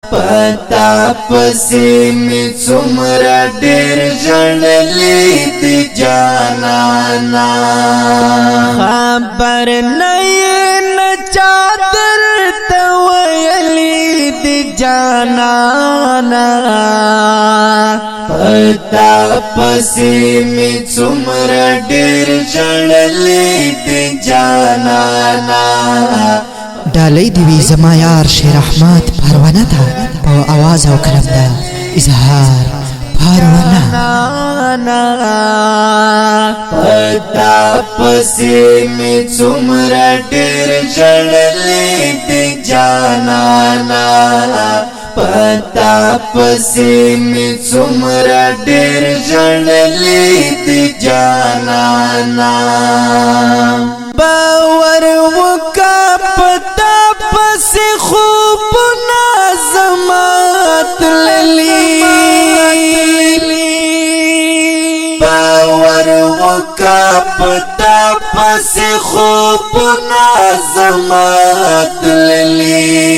पता पसी में څومره ډېر ژړلې دي جانانا خبر نه چادر تویلی دی جانانا پتا پسی میں څومره ډېر ژړلې دي جانانا ډالۍ دی وی زما یار شیر احمد پروانه ده په आवाज او کلم ده اظهار پروانه پتا پسی میں څومره ډېر ژړلې دي جانانا پتا پسی میں څومره ډېر ژړلې دي جانانا باور وکا پتا پس خوب نازمات للی باور وکا پتا پس خوب نازمات للی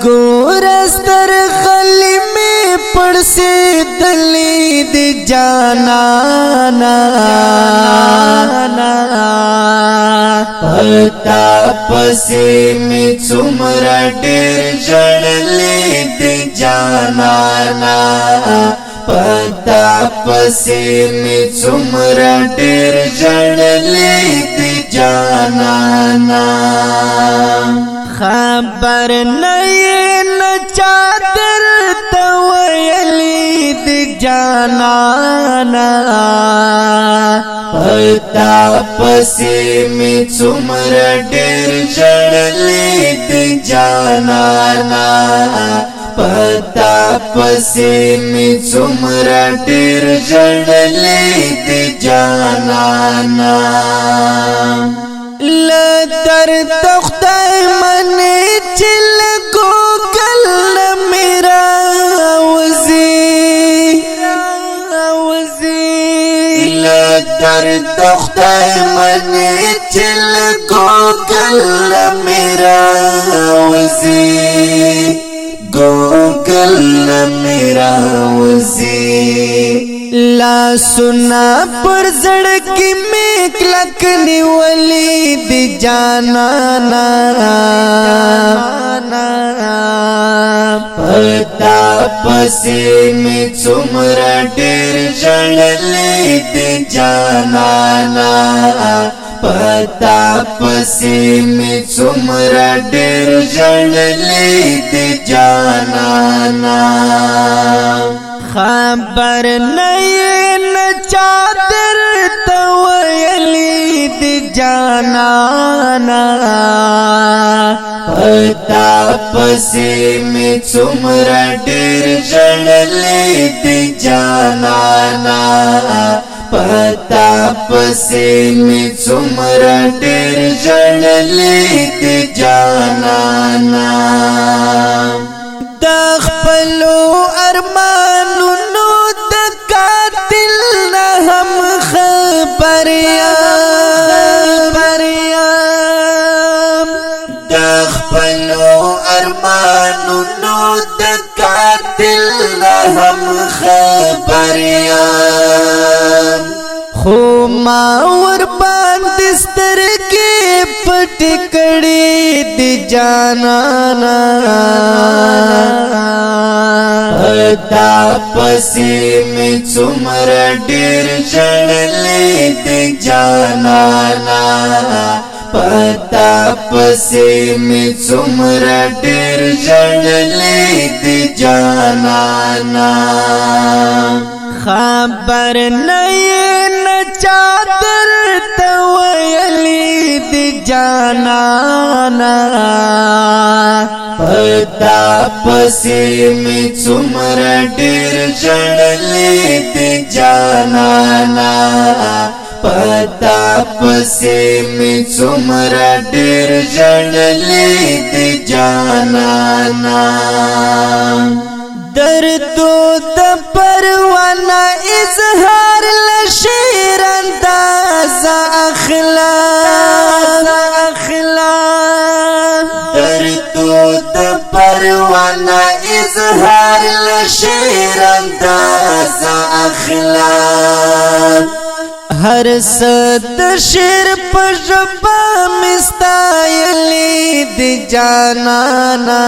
گورستر خلی میں پڑسی دلی دی جانانا پتا پسی میں څومره ډېر ژړلې دي جانانا پتا پسی میں څومره ډېر ژړلې دي جانانا خبر نه چادر تویلی دی جانانا پتا پسی میں څومره ډېر ژړلې دي جانانا پتا پسی میں څومره ډېر ژړلې دي جانانا لدر تختی منی چل کو کل میرا وزی لدر تختی منی چل کو کل میرا وزی گوگل میرا وزی لا سنا پر زڑکی میں کلک نیولی دی جانانا پتا پسی میں څومره ډېر ژړلې دي جانانا پتا پسی میں څومره ډېر ژړلې دي جانانا خبر نه چادر تویلی دی جانانا پتا پسی میں څومره ډېر ژړلې دي جانانا پتا پسی میں څومره ډېر ژړلې دي جانانا د خپلو ارمانونو د قاتل نه هم خبر یم د خپلو ارمانونو د قاتل نه هم خبر یم خو ما ور باندې سترګې پټ کړې دي جانانا پتا پسی میں څومره ډېر ژړلې دي جانانا پتا پسی میں څومره ډېر ژړلې دي جانانا خبر نه چادر تویلی دی جانانا پتا پسی میں څومره ډېر ژړلې دي جانانا پتا پسی میں څومره ډېر ژړلې دي جانانا دردو د پروانه اظهار لشیر انداز اخلاق دردو د پروانه اظهار لشیر انداز اخلاق هر صد شیر پجبا مستایلی دی جانانا